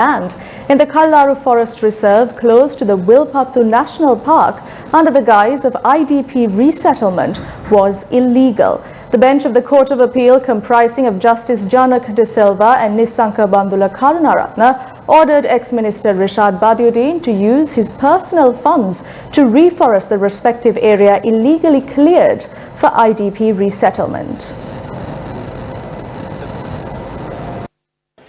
land in the Kallaru Forest Reserve close to the Wilpattu National Park under the guise of IDP resettlement was illegal. The bench of the Court of Appeal, comprising of Justice Janak De Silva and Nisanka Bandula Karunaratne, ordered ex-minister Rishad Badiuddin to use his personal funds to reforest the respective area illegally cleared for IDP resettlement.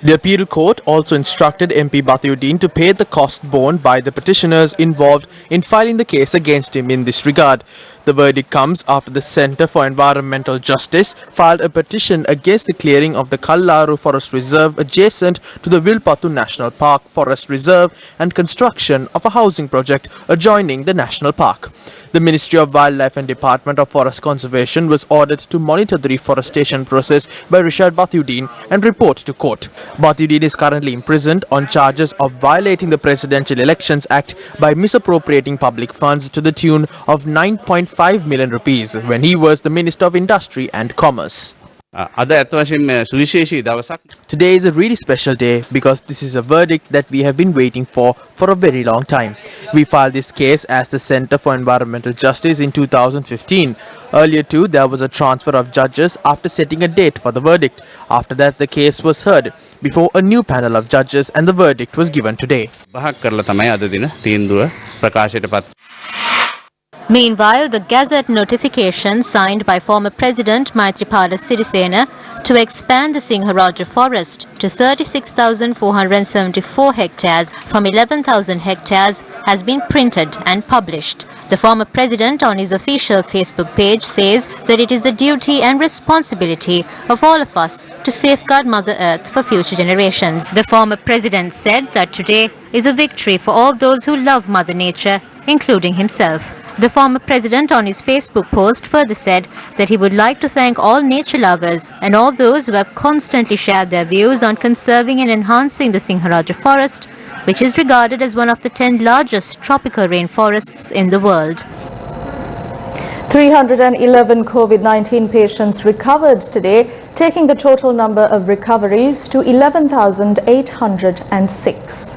The appeal court also instructed MP Badiuddin to pay the cost borne by the petitioners involved in filing the case against him in this regard. The verdict comes after the Centre for Environmental Justice filed a petition against the clearing of the Kallaru Forest Reserve adjacent to the Wilpattu National Park Forest Reserve and construction of a housing project adjoining the national park. The Ministry of Wildlife and Department of Forest Conservation was ordered to monitor the reforestation process by Rishad Badiuddin and report to court. Badiuddin is currently imprisoned on charges of violating the Presidential Elections Act by misappropriating public funds to the tune of 9.5 million rupees when he was the Minister of Industry and Commerce. Today is a really special day because this is a verdict that we have been waiting for a very long time. We filed this case as the Centre for Environmental Justice in 2015. Earlier too, there was a transfer of judges after setting a date for the verdict. After that, the case was heard before a new panel of judges and the verdict was given today. Meanwhile, the Gazette notification signed by former President Maithripala Sirisena to expand the Singharaja forest to 36,474 hectares from 11,000 hectares has been printed and published. The former president on his official Facebook page says that it is the duty and responsibility of all of us to safeguard Mother Earth for future generations. The former president said that today is a victory for all those who love Mother Nature, including himself. The former president on his Facebook post further said that he would like to thank all nature lovers and all those who have constantly shared their views on conserving and enhancing the Singharaja forest, which is regarded as one of the 10 largest tropical rainforests in the world. 311 COVID-19 patients recovered today, taking the total number of recoveries to 11,806.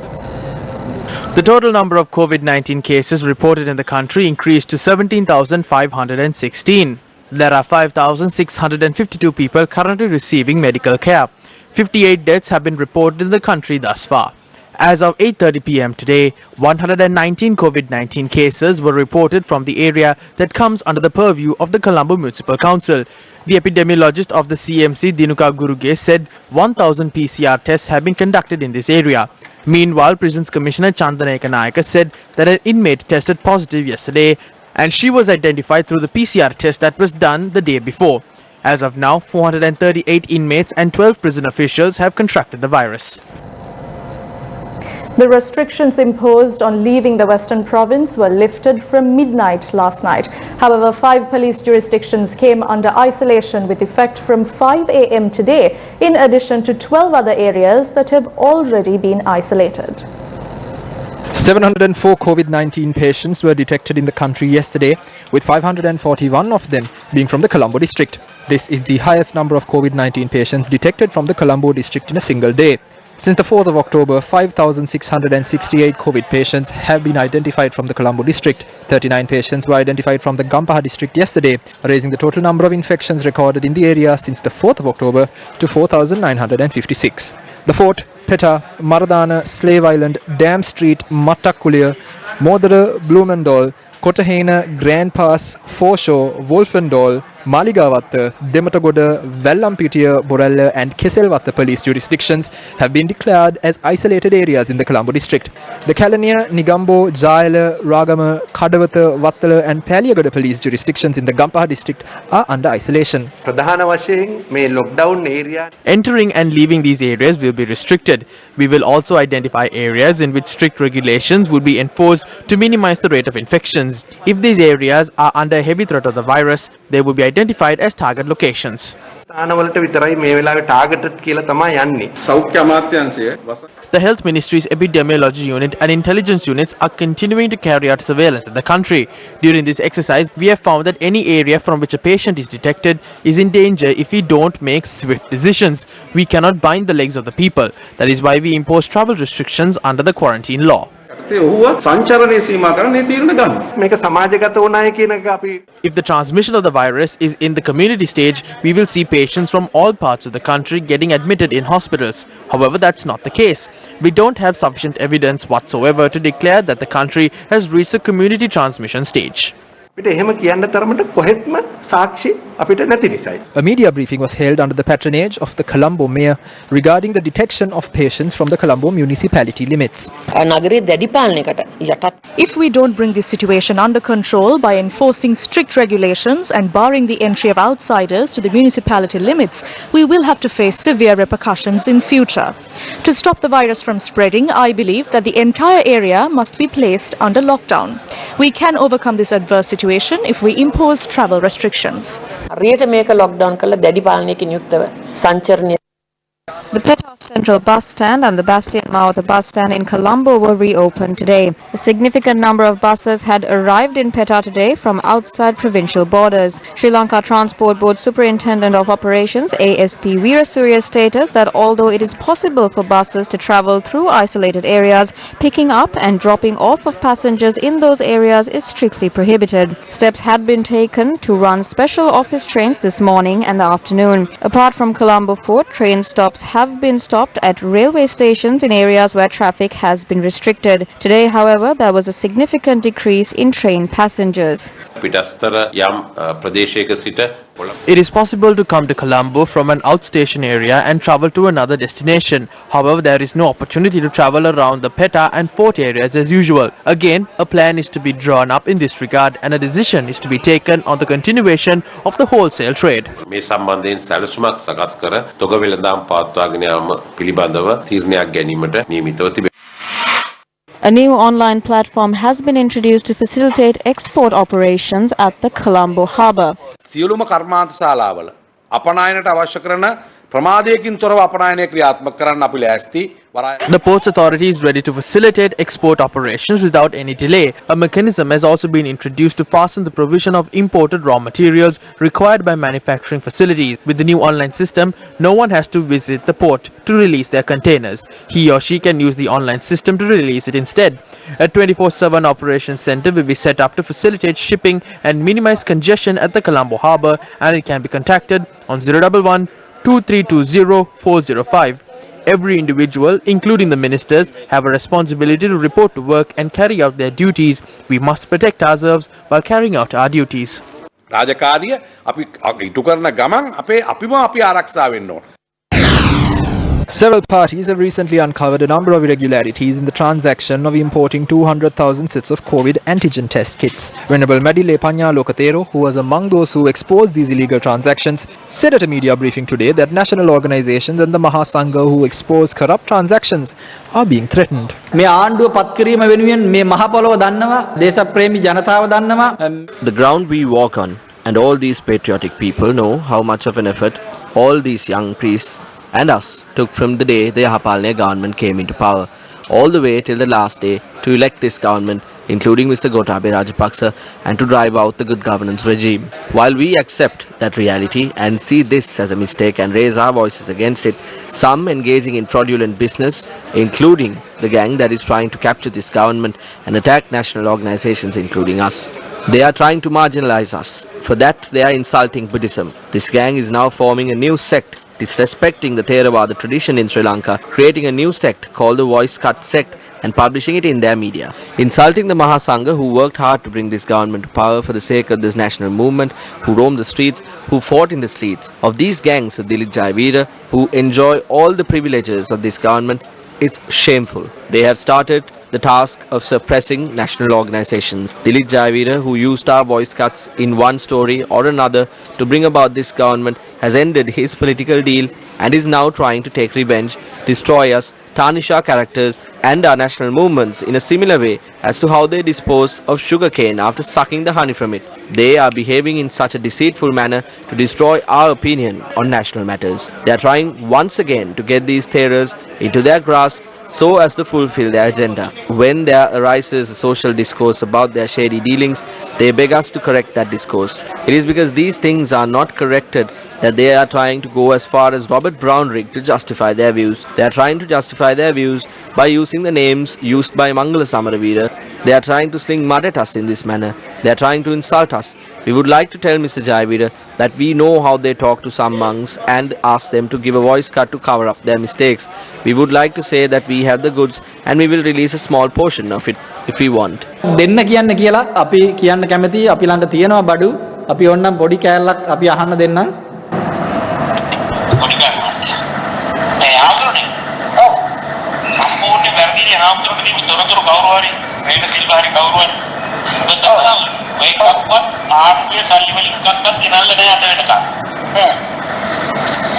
The total number of COVID-19 cases reported in the country increased to 17,516. There are 5,652 people currently receiving medical care. 58 deaths have been reported in the country thus far. As of 8:30 p.m. today, 119 COVID-19 cases were reported from the area that comes under the purview of the Colombo Municipal Council. The epidemiologist of the CMC, Dinuka Guruge, said 1,000 PCR tests have been conducted in this area. Meanwhile, Prisons Commissioner Chandana Ekanayaka said that an inmate tested positive yesterday and she was identified through the PCR test that was done the day before. As of now, 438 inmates and 12 prison officials have contracted the virus. The restrictions imposed on leaving the Western Province were lifted from midnight last night. However, 5 police jurisdictions came under isolation with effect from 5 a.m. today, in addition to 12 other areas that have already been isolated. 704 COVID-19 patients were detected in the country yesterday, with 541 of them being from the Colombo district. This is the highest number of COVID-19 patients detected from the Colombo district in a single day. Since the 4th of October, 5,668 COVID patients have been identified from the Colombo district. 39 patients were identified from the Gampaha district yesterday, raising the total number of infections recorded in the area since the 4th of October to 4,956. The Fort, Peta, Maradana, Slave Island, Dam Street, Mattakulia, Modara, Blumendal, Kotahena, Grand Pass, Foreshore, Wolfendal, Maligavatta, Dematagoda, Vellampitiya, Borella and Keselvatta police jurisdictions have been declared as isolated areas in the Colombo district. The Kalaniya, Nigambo, Jayala, Ragama, Kadawatha, Wattala and Paliyagada police jurisdictions in the Gampaha district are under isolation. Entering and leaving these areas will be restricted. We will also identify areas in which strict regulations will be enforced to minimize the rate of infections. If these areas are under heavy threat of the virus, they will be identified as target locations. ස්ථානවලට විතරයි මේ වෙලාවේ ටාගටඩ් කියලා තමයි යන්නේ. සෞඛ්‍ය අමාත්‍යාංශය The Health Ministry's Epidemiology Unit and Intelligence Units are continuing to carry out surveillance in the country. During this exercise, we have found that any area from which a patient is detected is in danger if we don't make swift decisions. We cannot bind the legs of the people. That is why we impose travel restrictions under the quarantine law. ඔහුව සංචරණය සීමා කරන්න තීරණ ගන්න. මේක සමාජගත වුණාය කියන එක අපි If the transmission of the virus is in the community stage, we will see patients from all parts of the country getting admitted in hospitals. However, that's not the case. We don't have sufficient evidence whatsoever to declare that the country has reached the community transmission stage. අපිට එහෙම කියන්න තරමට කොහෙත්ම සාක්ෂි අපිට නැති නිසායි. A media briefing was held under the patronage of the Colombo mayor regarding the detection of patients from the Colombo municipality limits. නගරයේ දැඩි පාලනයකට යටත් If we don't bring this situation under control by enforcing strict regulations and barring the entry of outsiders to the municipality limits, we will have to face severe repercussions in future. To stop the virus from spreading, I believe that the entire area must be placed under lockdown. We can overcome this adverse situation if we impose travel restrictions. හරියට මේක lockdown කරලා දැඩි පාලනයකින් යුක්තව සංචරණය The Petah Central Bus Stand and the Bastian Mouth Bus Stand in Colombo were reopened today. A significant number of buses had arrived in Petah today from outside provincial borders. Sri Lanka Transport Board Superintendent of Operations ASP Veerasurya stated that although it is possible for buses to travel through isolated areas, picking up and dropping off of passengers in those areas is strictly prohibited. Steps had been taken to run special office trains this morning and the afternoon. Apart from Colombo Fort, train stops have been stopped at railway stations in areas where traffic has been restricted. Today, however, there was a significant decrease in train passengers. පිටස්තර යම් ප්‍රදේශයක සිට It is possible to come to Colombo from an outstation area and travel to another destination. However, there is no opportunity to travel around the Petah and Fort areas as usual. Again, a plan is to be drawn up in this regard and a decision is to be taken on the continuation of the wholesale trade. මේ සම්බන්ධයෙන් සැලසුමක් සකස් කර තොග වෙළඳාම් පවත්වාගෙන යාම පිළිබඳව තීරණයක් ගැනීමට නියමිතව තිබේ. A new online platform has been introduced to facilitate export operations at the Colombo harbour. සියලුම කර්මාන්තශාලාවල අපනයනට අවශ්‍ය කරන ප්‍රමාදයකින් තොරව අපනයනය ක්‍රියාත්මක කරන්න අපි ලෑස්ති. The Ports Authority is ready to facilitate export operations without any delay. A mechanism has also been introduced to fasten the provision of imported raw materials required by manufacturing facilities. With the new online system, no one has to visit the port to release their containers. He or she can use the online system to release it instead. A 24/7 operations center will be set up to facilitate shipping and minimize congestion at the Colombo harbour, and it can be contacted on 011 2320 405. Every individual, including the ministers, have a responsibility to report to work and carry out their duties. We must protect ourselves while carrying out our duties. රාජකාරිය අපි ඉටු කරන ගමන් අපිම අපි ආරක්ෂා වෙන්න ඕන. Several parties have recently uncovered a number of irregularities in the transaction of importing 200,000 sets of COVID antigen test kits. Venerable Madile Panya Lokatero, who was among those who exposed these illegal transactions, said at a media briefing today that national organizations and the Mahasangha who expose corrupt transactions are being threatened. මේ ආණ්ඩුව පත් කිරීම වෙනුවෙන් මේ මහ පොළොව දන්නවා දේශප්‍රේමී ජනතාව දන්නවා. The ground we walk on and all these patriotic people know how much of an effort all these young priests and us took from the day the Yahapalne government came into power, all the way till the last day to elect this government, including Mr. Gotabaya Rajapaksa, and to drive out the good governance regime. While we accept that reality and see this as a mistake and raise our voices against it, some engaging in fraudulent business, including the gang that is trying to capture this government and attack national organizations, including us. They are trying to marginalize us. For that, they are insulting Buddhism. This gang is now forming a new sect, disrespecting the Theravada tradition in Sri Lanka, creating a new sect called the Voice Cut sect and publishing it in their media, insulting the Mahasangha who worked hard to bring this government to power for the sake of this national movement, who roamed the streets, who fought in the streets. Of these gangs of Dilit Jayavira, who enjoy all the privileges of this government, it's shameful. They have started the task of suppressing national organizations. Dilit Jayavira, who used our voice cuts in one story or another to bring about this government, has ended his political deal and is now trying to take revenge, destroy us, tarnish our characters and our national movements in a similar way as to how they disposed of sugarcane after sucking the honey from it. They are behaving in such a deceitful manner to destroy our opinion on national matters. They are trying once again to get these terrors into their grasp so as to fulfill their agenda. When there arises a social discourse about their shady dealings, they beg us to correct that discourse. It is because these things are not corrected that they are trying to go as far as Robert Brownrigg to justify their views. They are trying to justify their views by using the names used by Mangala Samaravira. They are trying to sling mud at us in this manner. They are trying to insult us. We would like to tell Mr. Jayavira that we know how they talk to some monks and ask them to give a voice cut to cover up their mistakes. We would like to say that we have the goods and we will release a small portion of it if we want. දෙන්න කියන්න කියලා අපි කියන්න කැමති අපි ළඟ තියෙනවා බඩු අපි ඕනනම් පොඩි කෑල්ලක් අපි අහන්න දෙන්නම්. පොඩි කෑල්ලක්. ඒ ආගරනේ. ඔව්. සම්පූර්ණ වැරදිනේ ආම්තුරුකදී තොරතුරු කවුරු හරි මේක සිල්වා හරි කවුරු හරි. මේකක්වත් ආර්ථික සල්ලි වලින් එකක්වත් ගෙනල්ලා නැහැ අද වෙනකන්.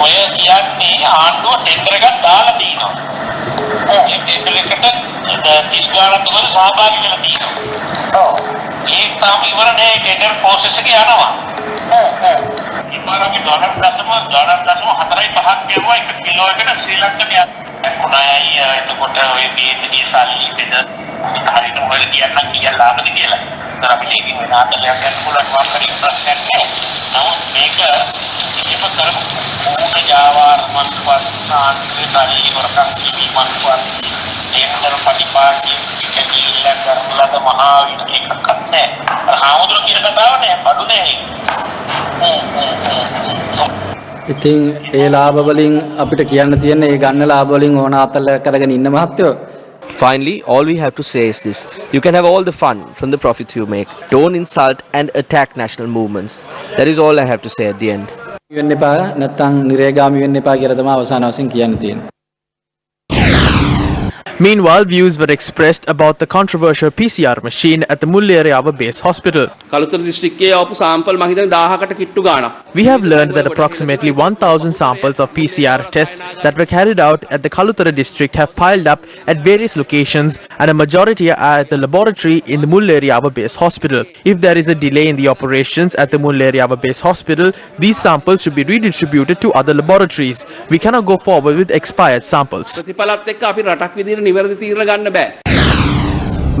ඔය කියන්නේ ආණ්ඩුව ටෙන්ඩර් එකක් දාලා තිනවා. ඒ ටෙන්ඩර් එකට 30 ගානක් තුන සහභාගී වෙලා තිනවා. ඔව්. ඒක තාම ඉවර නෑ ටෙන්ඩර් ප්‍රොසෙස් එක යනවා. ඉතින් $1.4.5 ගෙවුවා 1 කිලෝ එකට ශ්‍රී ලංකාවේ මොනවායි එතකොට ඔය BSD සල්ලි දෙද හරියට මොකද කියන්න කියලා ලාභද කියලා. ඒතර අපිට ඉතින් වෙන ආතලයක් ගන්න පුළුවන් වාස්තවික ප්‍රශ්නයක් නෑ. නමුත් මේක කිසිම කරමු ඕන ජාවාර මන්වත් ආන්තික සල්ලි වරකම් කිවි මන්වත් ඒකතර පටිපාටි පිටිකිල්ල කරලද මහා එකක්වත් නෑ. අර ආමුදුර කියන කතාව නෑ බඩු නෑ. ඉතින් ඒ ලාභ වලින් අපිට කියන්න තියෙන්නේ ඒ ගන්න ලාභ වලින් ඕන ආතලයක් කරගෙන ඉන්න මහත්තයෝ. Finally, all we have to say is this. You can have all the fun from the profits you make. Don't insult and attack national movements. That is all I have to say at the end. වෙන්න එපා නැත්නම් නිරේගාමී වෙන්න එපා කියලා තමයි අවසාන වශයෙන් කියන්න තියෙන්නේ. Meanwhile, views were expressed about the controversial PCR machine at the Mullaeriyawa base hospital. Kalutara දිස්ත්‍රික්කයේ ආපු සාම්පල් මම හිතන්නේ 1000කට කිට්ටු ගාණක්. We have learned that approximately 1,000 samples of PCR tests that were carried out at the Kalutara district have piled up at various locations and a majority are at the laboratory in the Mullaeriyawa base hospital. If there is a delay in the operations at the Mullaeriyawa base hospital, these samples should be redistributed to other laboratories. We cannot go forward with expired samples. ප්‍රතිඵලත් එක්ක අපි රටක් විදිහට නිවැරදි තීරණ ගන්න බෑ.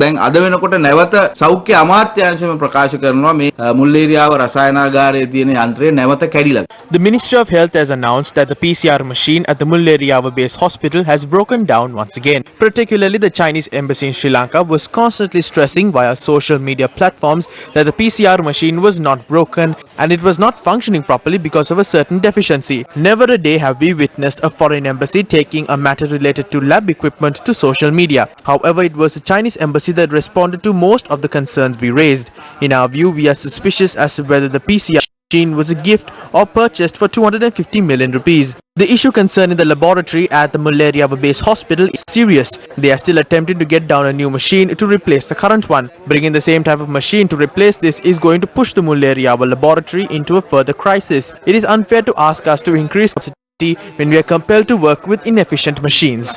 දැන් අද වෙනකොට නැවත සෞඛ්‍ය අමාත්‍යාංශම ප්‍රකාශ කරනවා මේ මුල්ලේරියාව රසායනාගාරයේ තියෙන යන්ත්‍රය නැවත කැඩිලා. The Ministry of Health has announced that the PCR machine at the Mullaeriyawa base hospital has broken down once again. Particularly the Chinese embassy in Sri Lanka was constantly stressing via social media platforms that the PCR machine was not broken and it was not functioning properly because of a certain deficiency. Never a day have we witnessed a foreign embassy taking a matter related to lab equipment to social media. However, it was the Chinese embassy that responded to most of the concerns we raised. In our view, we are suspicious as to whether the PCR machine was a gift or purchased for 250 million rupees. The issue concerning the laboratory at the Mullaeriyawa base hospital is serious. They are still attempting to get down a new machine to replace the current one. Bringing the same type of machine to replace this is going to push the Mullaeriyawa laboratory into a further crisis. It is unfair to ask us to increase when we are compelled to work with inefficient machines.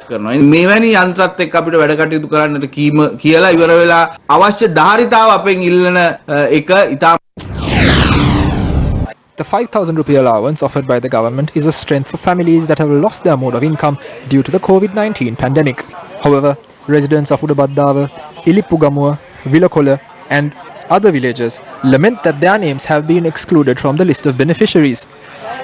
මේවැනි යන්ත්‍රත් එක්ක අපිට වැඩ කටයුතු කරන්නට කියලා ඉවර වෙලා අවශ්‍ය ධාරිතාව අපෙන් ඉල්ලන එක ඉතා The 5,000 rupee allowance offered by the government is of strength for families that have lost their mode of income due to the COVID-19 pandemic. However, residents of Udabaddawa, Ilippugamuwa, Vilakola and other villages lament that their names have been excluded from the list of beneficiaries.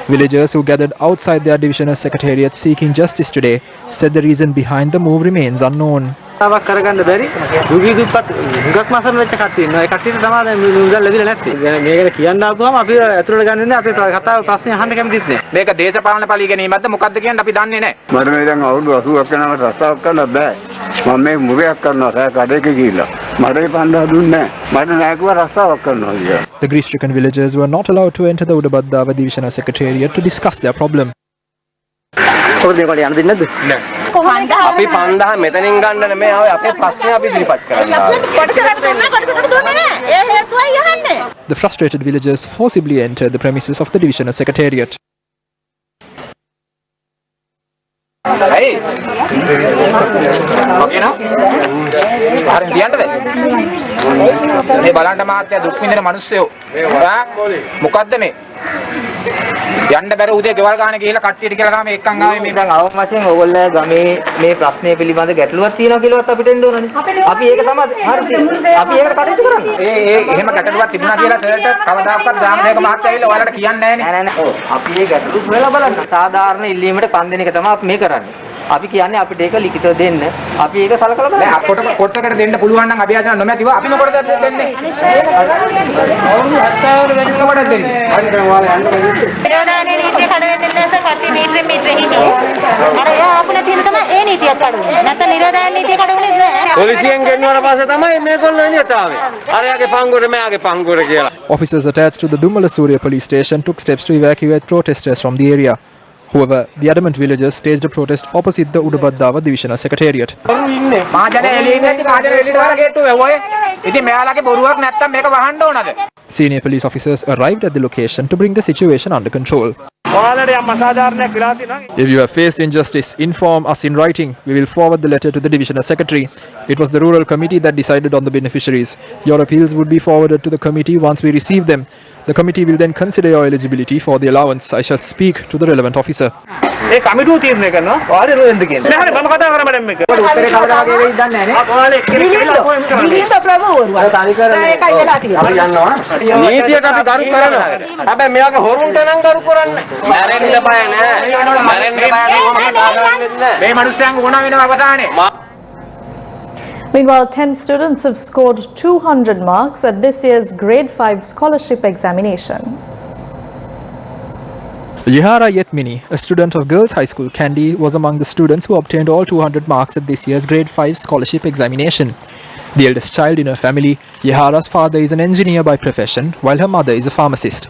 Villagers who gathered outside their divisional secretariat seeking justice today said the reason behind the move remains unknown. කරගන්න බැරි දුගී දුප්පත් හුඟක් මාසම් වෙච්ච කට්ටිය ඉන්නවා. ඒ කට්ටියට තමයි මේ මුදල් ලැබිලා නැත්තේ. මේකට කියන්න ආවම අපි ඇතුළට ගන්නේ නැහැ. අපේ කතාව ප්‍රශ්නේ අහන්න කැමතිත් නැහැ. මේක දේශපාලන පලි ගැනීමක්ද මොකක්ද කියන්නේ අපි දන්නේ නැහැ. මට මේ දැන් අවුරුදු 80ක් යනකොට රස්සාවක් කරන්න බෑ. මම මේ මුරයක් කරනවා සෑ කඩේක ගිහිල්ලා. මට ඒ පන්දා දුන්නේ නැහැ. මට නෑකුව රස්සාවක් කරනවා කියලා. The grief-stricken villagers were not allowed to enter the Udabaddawa divisional secretariat to discuss their problem. කොහොමද මේකට යන්න දෙන්නේ නැද්ද? නෑ. අපි 5000 මෙතනින් ගන්න නෙමෙයි ආවේ අපේ ප්‍රශ්නේ අපි ඉදිරිපත් කරන්න. The frustrated villagers forcibly entered the premises of the divisional secretariat. Hey. Okay now? හරියට තියන්නද? මේ බලන්න මාත්‍ය දුක් විඳින මිනිස්සුયો. මොකද්ද මේ? යන්න බැර උදේ ගෙවල් ගානේ ගිහිල්ලා කට්ටියට කියලා ගාම එක්කන් ආවේ මේ දැන් අවම වශයෙන් ඕගොල්ලෝ ගමේ මේ ප්‍රශ්නය පිළිබඳ ගැටලුවක් තියෙනවා කියලාවත් අපිට එන්න ඕනනේ. අපි ඒක තමයි හරි. අපි ඒකට කටයුතු කරන්නේ. ඒ එහෙම ගැටලුවක් තිබුණා කියලා සර්ට කවදාකවත් ග්‍රාමසේවක මහත්තයා ඇවිල්ලා ඔයාලට කියන්නේ නැහැ නේ. නෑ. අපි මේ ගැටලු හොයලා බලන්න. සාධාරණ ඉල්ලීමට කන් දෙන එක තමයි අපි මේ කරන්නේ. අපි කියන්නේ අපිට ඒක ලිඛිතව දෙන්න. අපි ඒක සලකලා බලන්න. නෑ අපකොට කොටකට දෙන්න පුළුවන් නම් අපි ආදන නොමැතිව අපි මොකටද දෙන්නේ? අවුරුදු 70 වෙනි මොකටද දෙන්නේ? හරි දැන් ඔයාලා යන්න බැහැ. නිරෝධායන නීතිය කඩ වෙන්නේ නැස කටි මීටර හිටියේ. අර එයා අපුණ තියෙන තමයි ඒ නීතියක් කඩුනේ. නැත්නම් නිරෝධායන නීතිය කඩුනේ නැහැ. පොලිසියෙන් ගෙන්නවන පස්සේ තමයි මේගොල්ලෝ එළියට ආවේ. අරයාගේ පංගුවට මෙයාගේ පංගුවට කියලා. Officers attached to the Dumala Surya police station took steps to evacuate protesters from the area. However, the adamant villagers staged a protest opposite the Udabadava divisional secretariat. Senior police officers arrived at the location to bring the situation under control. If you have faced injustice, inform us in writing. We will forward the letter to the divisional secretary. It was the rural committee that decided on the beneficiaries. Your appeals would be forwarded to the committee once we receive them. The committee will then consider your eligibility for the allowance. I shall speak to the relevant officer. ඒ කමිටුව තීරණය කරනවා. ඔයාලේ රෝෙන්ද කියන්නේ. නෑ මම කතා කරා madam එක. උත්තරේ කවදා වගේ වෙයිද දන්නේ නෑනේ. ඔයාලේ නිලින්ද ප්‍රභූවරු. අර තනිකරනේ. ඒකයි වෙලා තියෙන්නේ. අපි යනවා. නීතියට අපි ගරු කරනවා. හැබැයි මෙයාගේ හොරුන්ට නම් ගරු කරන්නේ. මැරෙන්න බය නෑ. මැරෙන්න බය නෑ. මේ මිනිස්සුන්ගේ ඕන වෙනව අවදානේ. Meanwhile, 10 students have scored 200 marks at this year's Grade 5 scholarship examination. Yehara Yetmini, a student of Girls High School Kandy, was among the students who obtained all 200 marks at this year's Grade 5 scholarship examination. The eldest child in her family, Yehara's father is an engineer by profession, while her mother is a pharmacist.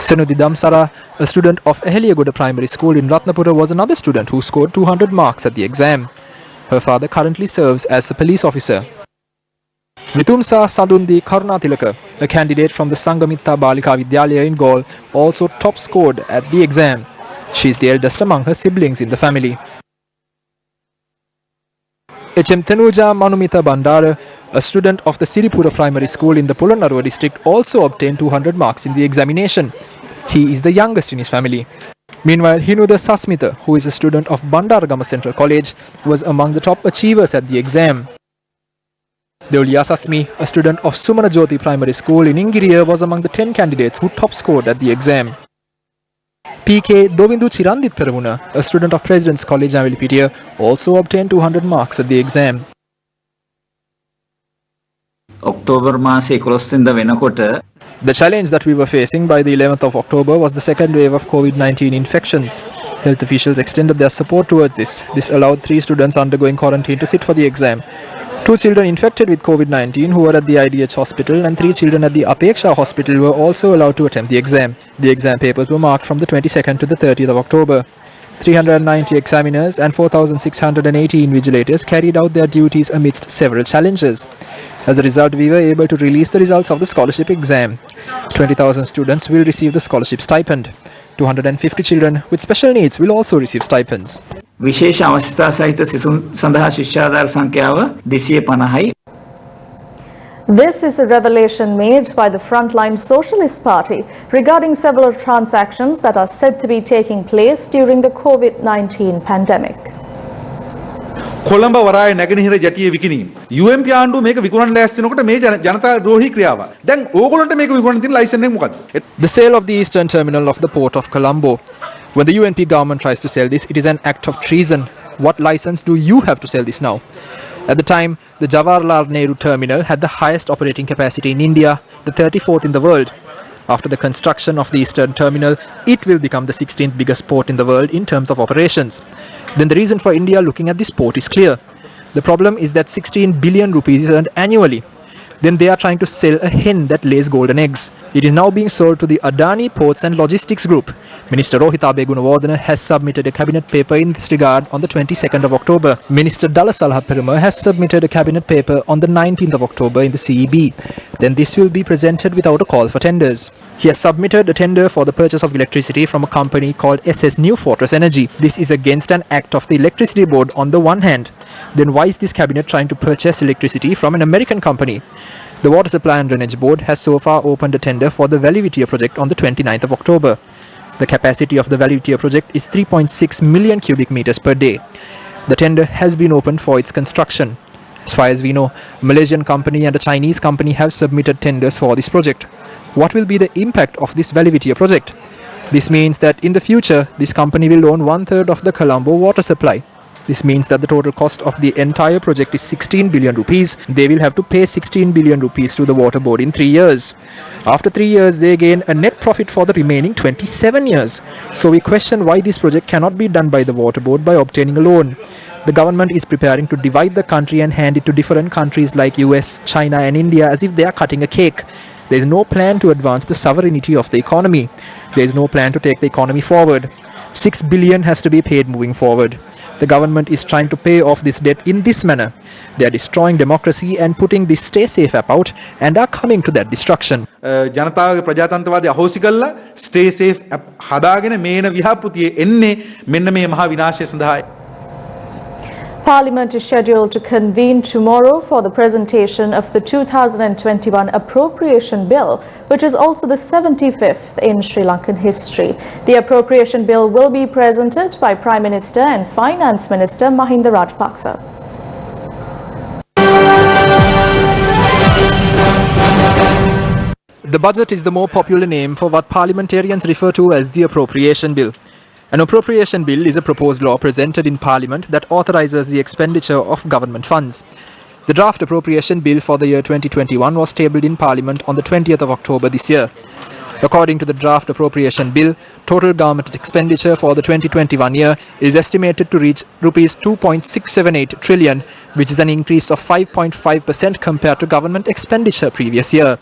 Senudi Damsara, a student of Aheliyagoda Primary School in Ratnapura, was another student who scored 200 marks at the exam. Her father currently serves as a police officer. Vitumsa Sadundi Karunatilaka, a candidate from the Sangamitta Balika Vidyalaya in Gaul, also top scored at the exam. She is the eldest among her siblings in the family. H.M. Tanuja Manumita Bandara, a student of the Siripura Primary School in the Polonnaruwa district, also obtained 200 marks in the examination. He is the youngest in his family. Meanwhile, Hinuda Sasmita, who is a student of Bandaragama Central College, was among the top achievers at the exam. Deoliya Sasmi, a student of Sumana Jyoti Primary School in Ingiriya, was among the 10 candidates who top scored at the exam. P.K. Dovindu Chirandit Peravuna, a student of President's College Avilipitiya, also obtained 200 marks at the exam. October මාසේ 11 වෙනිදා වෙනකොට The challenge that we were facing by the 11th of October was the second wave of COVID-19 infections. Health officials extended their support towards this. This allowed 3 students undergoing quarantine to sit for the exam. 2 children infected with COVID-19 who were at the IDH hospital and 3 children at the Apeksha hospital were also allowed to attempt the exam. The exam papers were marked from the 22nd to the 30th of October. 390 examiners and 4,680 invigilators carried out their duties amidst several challenges. As a result, we were able to release the results of the scholarship exam. 20,000 students will receive the scholarship stipend. 250 children with special needs will also receive stipends. විශේෂ අවස්ථා සහිත සිසුන් සඳහා ශිෂ්‍යාධාර සංඛ්‍යාව 250යි. This is a revelation made by the Frontline Socialist Party regarding several transactions that are said to be taking place during the COVID-19 pandemic. Colombo වරාය නැගෙනහිර ජැටියේ විකිණීම UMP ආණ්ඩුව මේක විකුණන්න ලෑස්ති වෙනකොට මේ ජනතා ද්‍රෝහී ක්‍රියාව. දැන් ඕගොල්ලන්ට මේක විකුණන්න තියෙන ලයිසන් එක මොකද්ද? The sale of the eastern terminal of the port of Colombo. When the UNP government tries to sell this, it is an act of treason. What license do you have to sell this now? At the time, the Jawaharlal Nehru terminal had the highest operating capacity in India, the 34th in the world. After the construction of the eastern terminal, it will become the 16th biggest port in the world in terms of operations. Then the reason for India looking at this port is clear. The problem is that 16 billion rupees is earned annually. then they are trying to sell a hen that lays golden eggs. It is now being sold to the Adani Ports and Logistics Group. Minister Rohita Begunawardena has submitted a cabinet paper in this regard on the 22nd of October. Minister Dalasalha Peruma has submitted a cabinet paper on the 19th of October in the CEB. Then this will be presented without a call for tenders. He has submitted a tender for the purchase of electricity from a company called SS New Fortress Energy. This is against an act of the Electricity Board on the one hand. Then why is this cabinet trying to purchase electricity from an American company? The Water Supply and Drainage Board has so far opened a tender for the Valivitiya project on the 29th of October. The capacity of the Valivitiya project is 3.6 million cubic meters per day. The tender has been opened for its construction. As far as we know, a Malaysian company and a Chinese company have submitted tenders for this project. What will be the impact of this Valivitiya project? This means that in the future, this company will own 1/3 of the Colombo water supply. This means that the total cost of the entire project is 16 billion rupees. They will have to pay 16 billion rupees to the water board in 3 years. After 3 years, they gain a net profit for the remaining 27 years. So we question why this project cannot be done by the water board by obtaining a loan. The government is preparing to divide the country and hand it to different countries like US, China and India as if they are cutting a cake. There is no plan to advance the sovereignty of the economy. There is no plan to take the economy forward. 6 billion has to be paid moving forward. The government is trying to pay off this debt in this manner. They are destroying democracy and putting this Stay Safe app out and are coming to that destruction. ජනතාවගේ ප්‍රජාතන්ත්‍රවාදී අහෝසි කළා Stay Safe app හදාගෙන මේන විහාපෘතියේ එන්නේ මෙන්න මේ මහා විනාශය සඳහායි. Parliament is scheduled to convene tomorrow for the presentation of the 2021 Appropriation Bill, which is also the 75th in Sri Lankan history. The Appropriation Bill will be presented by Prime Minister and Finance Minister Mahinda Rajapaksa. The budget is the more popular name for what parliamentarians refer to as the Appropriation Bill. An appropriation bill is a proposed law presented in Parliament that authorizes the expenditure of government funds. The draft appropriation bill for the year 2021 was tabled in Parliament on the 20th of October this year. According to the draft appropriation bill, total government expenditure for the 2021 year is estimated to reach rupees 2.678 trillion, which is an increase of 5.5% compared to government expenditure previous year.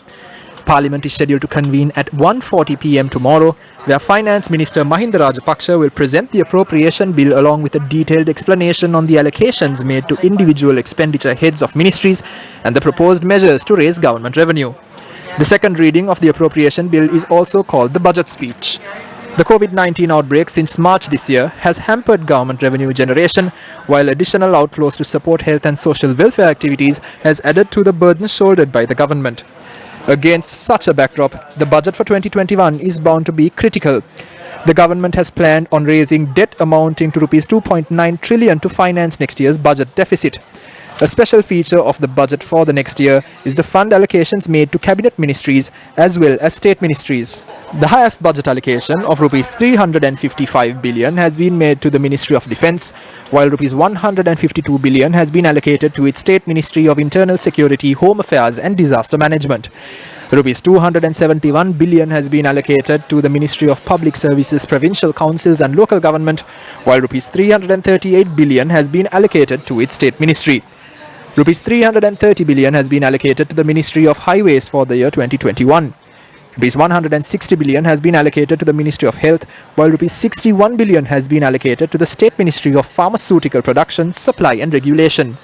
Parliament is scheduled to convene at 1:40 p.m. tomorrow, where Finance Minister Mahinda Rajapaksa will present the appropriation bill along with a detailed explanation on the allocations made to individual expenditure heads of ministries and the proposed measures to raise government revenue. The second reading of the appropriation bill is also called the budget speech. The COVID-19 outbreak since March this year has hampered government revenue generation, while additional outflows to support health and social welfare activities has added to the burden shouldered by the government. Against such a backdrop, the budget for 2021 is bound to be critical. The government has planned on raising debt amounting to rupees 2.9 trillion to finance next year's budget deficit. A special feature of the budget for the next year is the fund allocations made to cabinet ministries as well as state ministries. The highest budget allocation of rupees 355 billion has been made to the Ministry of Defence, while rupees 152 billion has been allocated to its State Ministry of Internal Security, Home Affairs and Disaster Management. Rupees 271 billion has been allocated to the Ministry of Public Services, Provincial Councils and Local Government, while rupees 338 billion has been allocated to its State Ministry. Rupees 330 billion has been allocated to the Ministry of Highways for the year 2021. Rupees 160 billion has been allocated to the Ministry of Health, while rupees 61 billion has been allocated to the State Ministry of Pharmaceutical Production, Supply and Regulation.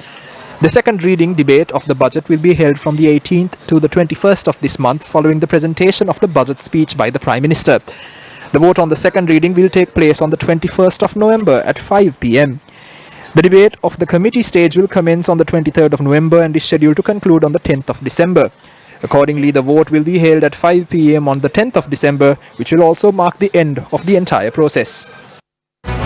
The second reading debate of the budget will be held from the 18th to the 21st of this month following the presentation of the budget speech by the Prime Minister. The vote on the second reading will take place on the 21st of November at 5 p.m. The debate of the committee stage will commence on the 23rd of November and is scheduled to conclude on the 10th of December. Accordingly, the vote will be held at 5 p.m. on the 10th of December, which will also mark the end of the entire process.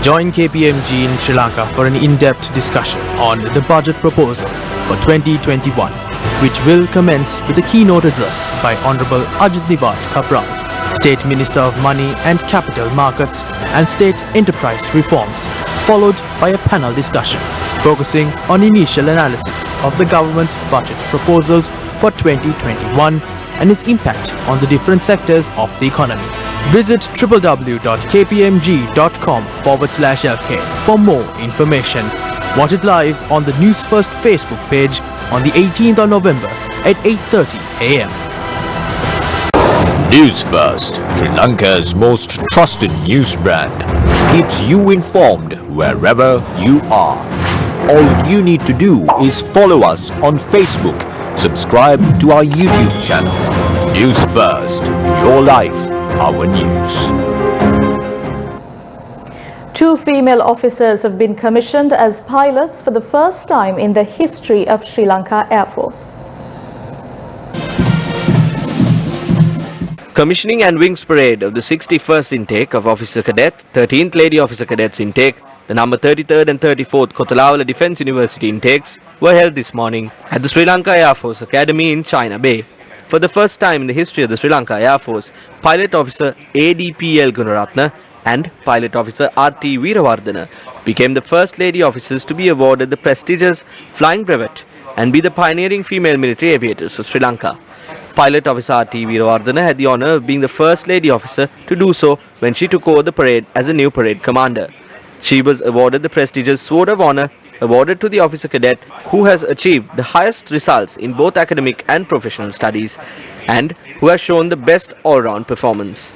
Join KPMG in Sri Lanka for an in-depth discussion on the budget proposal for 2021, which will commence with a keynote address by Honorable Ajit Niwat Kapral, State Minister of Money and Capital Markets and State Enterprise Reforms, followed by a panel discussion focusing on initial analysis of the government's budget proposals for 2021 and its impact on the different sectors of the economy. Visit www.kpmg.com/lk for more information. Watch it live on the Newsfirst Facebook page on the 18th of November at 8:30 a.m. News First, Sri Lanka's most trusted news brand, keeps you informed wherever you are. All you need to do is follow us on Facebook, subscribe to our YouTube channel. News First, your life, our news. 2 female officers have been commissioned as pilots for the first time in the history of Sri Lanka Air Force. Commissioning and Wings Parade of the 61st intake of Officer Cadets, 13th Lady Officer Cadets intake, the number 33rd and 34th Kotalawala Defence University intakes were held this morning at the Sri Lanka Air Force Academy in China Bay. For the first time in the history of the Sri Lanka Air Force, Pilot Officer ADPL Gunaratna and Pilot Officer RT Veerawardena became the first lady officers to be awarded the prestigious Flying Brevet and be the pioneering female military aviators of Sri Lanka. Pilot Officer RT Veerawardena had the honour of being the first lady officer to do so when she took over the parade as a new parade commander. She was awarded the prestigious Sword of Honour awarded to the officer cadet who has achieved the highest results in both academic and professional studies and who has shown the best all-round performance.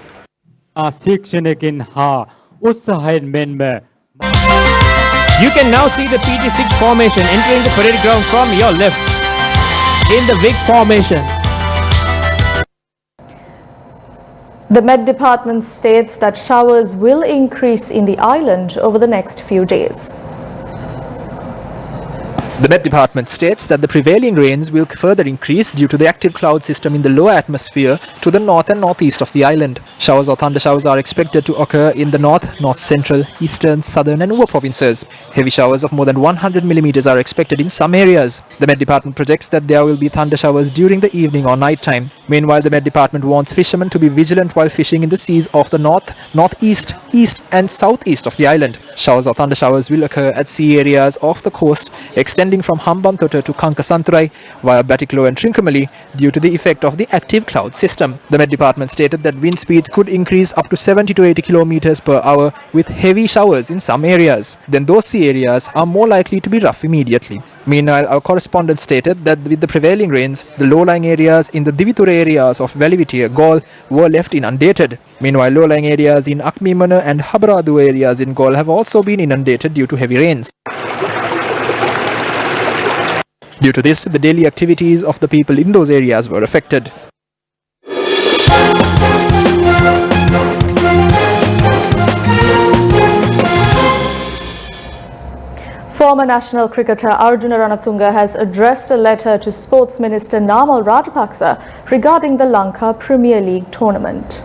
You can now see the PT6 formation entering the parade ground from your left in the VIG formation. The Met Department states that showers will increase in the island over the next few days. The Met Department states that the prevailing rains will further increase due to the active cloud system in the lower atmosphere to the north and northeast of the island. Showers or thunder showers are expected to occur in the north, north central, eastern, southern and Uva provinces. Heavy showers of more than 100 millimeters are expected in some areas. The Met Department projects that there will be thunder showers during the evening or night time. Meanwhile, the Met Department warns fishermen to be vigilant while fishing in the seas of the north, northeast, east and southeast of the island. Showers or thunder showers will occur at sea areas off the coast, extending from Hambantota to Kankasanturai via Batiklo and Trincomalee due to the effect of the active cloud system. The Met Department stated that wind speeds could increase up to 70 to 80 kilometers per hour with heavy showers in some areas. Then those sea areas are more likely to be rough immediately. Meanwhile, our correspondent stated that with the prevailing rains, the low-lying areas in the Divitura areas of Velivitiya, Galle were left inundated. Meanwhile, low-lying areas in Akmimana and Habaradu areas in Galle have also been inundated due to heavy rains. Due to this, the daily activities of the people in those areas were affected. Former national cricketer Arjuna Ranatunga has addressed a letter to Sports Minister Namal Rajapaksa regarding the Lanka Premier League tournament.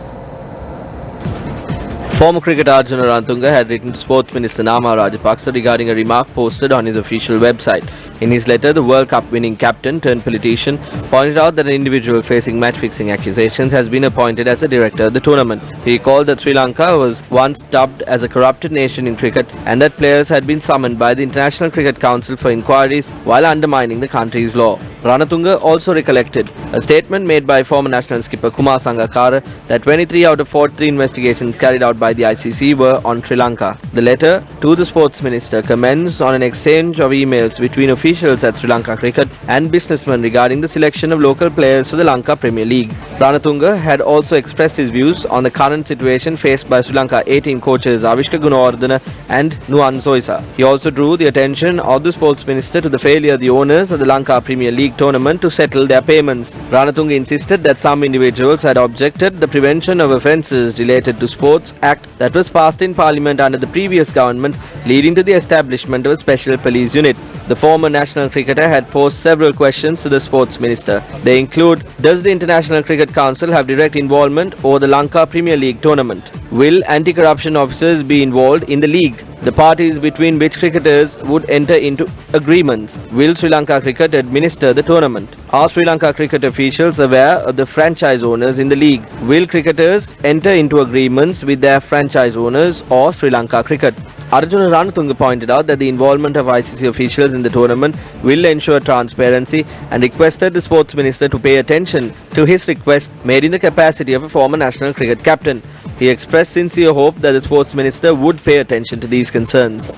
Former cricketer Arjuna Ranatunga had written to Sports Minister Namal Rajapaksa regarding a remark posted on his official website. In his letter, the World Cup winning captain turned politician pointed out that an individual facing match-fixing accusations has been appointed as the director of the tournament. He recalled that Sri Lanka was once dubbed as a corrupted nation in cricket and that players had been summoned by the International Cricket Council for inquiries while undermining the country's law. Ranatunga also recollected a statement made by former national skipper Kumar Sangakkara that 23 out of 43 investigations carried out by the ICC were on Sri Lanka. The letter to the sports minister comments on an exchange of emails between officials at Sri Lanka Cricket and businessmen regarding the selection of local players to the Lanka Premier League. Ranatunga had also expressed his views on the current situation faced by Sri Lanka A-team coaches Avishka Gunawardena and Nuwan Soisa. He also drew the attention of the sports minister to the failure of the owners of the Lanka Premier League tournament to settle their payments. Ranatunga insisted that some individuals had objected the Prevention of Offences Related to Sports Act that was passed in Parliament under the previous government, leading to the establishment of a special police unit. The former national cricketer had posed several questions to the sports minister. They include: does the International Cricket Council have direct involvement over the Lanka Premier League tournament? Will anti-corruption officers be involved in the league? The parties between which cricketers would enter into agreements? Will Sri Lanka Cricket administer the tournament? Are Sri Lanka cricket officials aware of the franchise owners in the league? Will cricketers enter into agreements with their franchise owners or Sri Lanka Cricket? Arjuna Ranatunga pointed out that the involvement of ICC officials in the tournament will ensure transparency and requested the sports minister to pay attention to his request made in the capacity of a former national cricket captain. He expressed sincere hope that the sports minister would pay attention to these concerns.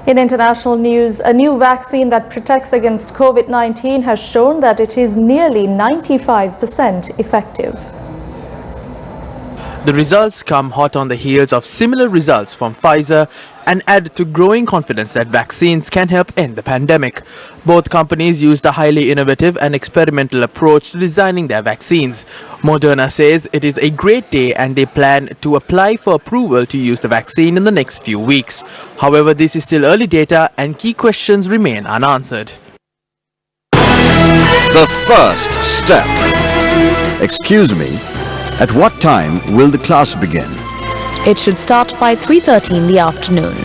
In international news, a new vaccine that protects against COVID-19 has shown that it is nearly 95% effective. The results come hot on the heels of similar results from Pfizer and add to growing confidence that vaccines can help end the pandemic. Both companies used a highly innovative and experimental approach to designing their vaccines. Moderna says it is a great day and they plan to apply for approval to use the vaccine in the next few weeks. However, this is still early data and key questions remain unanswered. The first step. Excuse me, at what time will the class begin? It should start by 3:30 in the afternoon.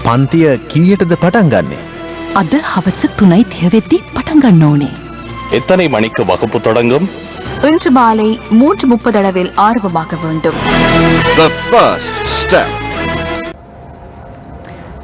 පන්තිය කීයටද පටන් ගන්නේ? අද හවස 3:30 වෙද්දී පටන් ගන්න ඕනේ. எத்தனை மணிக்கு வகுப்பு தொடங்கும்? இன்று மாலை 3:30 அளவில் ஆரம்பமாக வேண்டும். The first step.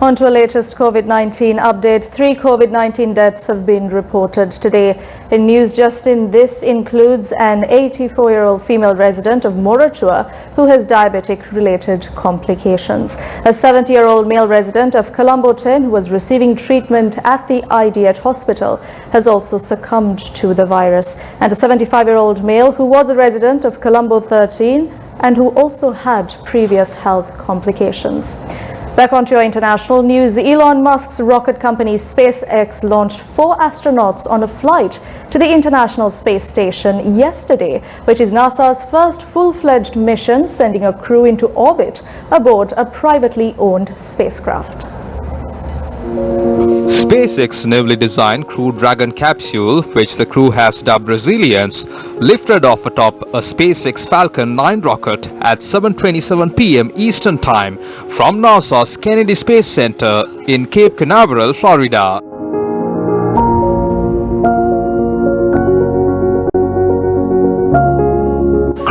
On to a latest COVID-19 update. 3 COVID-19 deaths have been reported today. In news just in, this includes an 84-year-old female resident of Moratuwa who has diabetic-related complications. A 70-year-old male resident of Colombo 10 who was receiving treatment at the IDH hospital has also succumbed to the virus. And a 75-year-old male who was a resident of Colombo 13 and who also had previous health complications. Back onto your international news, Elon Musk's rocket company SpaceX launched 4 astronauts on a flight to the International Space Station yesterday, which is NASA's first full-fledged mission, sending a crew into orbit aboard a privately owned spacecraft. SpaceX newly designed Crew Dragon capsule, which the crew has dubbed Resilience, lifted off atop a SpaceX Falcon 9 rocket at 7:27 p.m. Eastern Time from NASA's Kennedy Space Center in Cape Canaveral, Florida.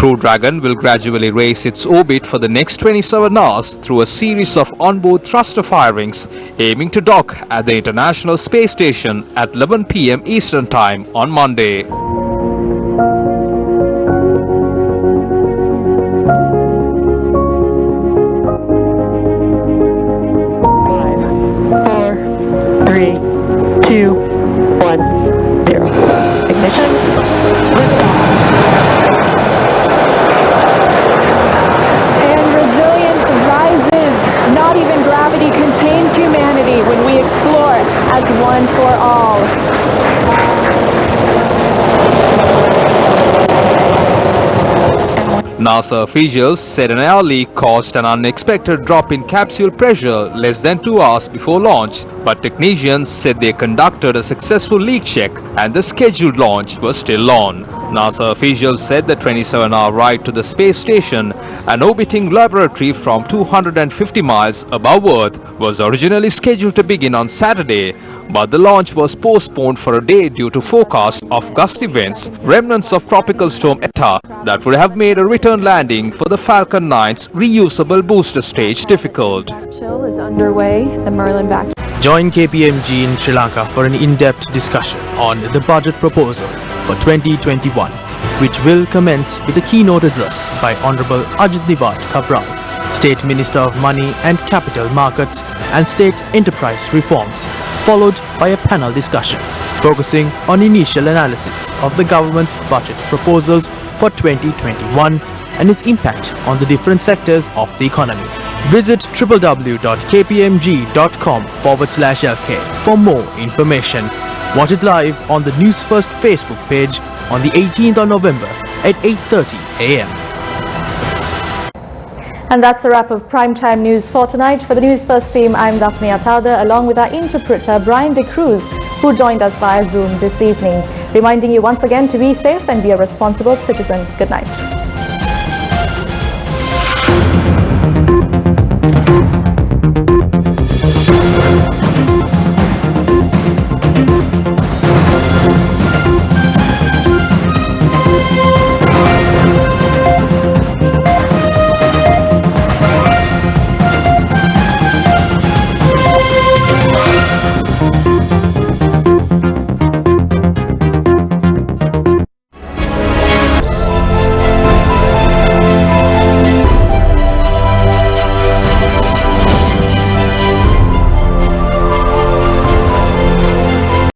Crew Dragon will gradually raise its orbit for the next 27 hours through a series of onboard thruster firings, aiming to dock at the International Space Station at 11 p.m. Eastern Time on Monday. One for all. NASA officials said an air leak caused an unexpected drop in capsule pressure less than 2 hours before launch, but technicians said they conducted a successful leak check and the scheduled launch was still on. NASA officials said the 27-hour ride to the space station, an orbiting laboratory from 250 miles above Earth, was originally scheduled to begin on Saturday, but the launch was postponed for a day due to forecast of gusty winds, remnants of tropical storm Eta, that would have made a return landing for the Falcon 9's reusable booster stage difficult. Chill is underway. The Merlin back. Join KPMG in Sri Lanka for an in-depth discussion on the budget proposal for 2021, which will commence with a keynote address by Honorable Ajit Nivad Kabral, State Minister of Money and Capital Markets and State Enterprise Reforms, followed by a panel discussion focusing on initial analysis of the government's budget proposals for 2021 and its impact on the different sectors of the economy. Visit www.kpmg.com/lk for more information. Watch it live on the Newsfirst Facebook page on the 18th of November at 8:30 a.m. And that's a wrap of Primetime News for tonight. For the Newsfirst team, I'm Dasni Atada, along with our interpreter, Brian De Cruz, who joined us via Zoom this evening. Reminding you once again to be safe and be a responsible citizen. Good night.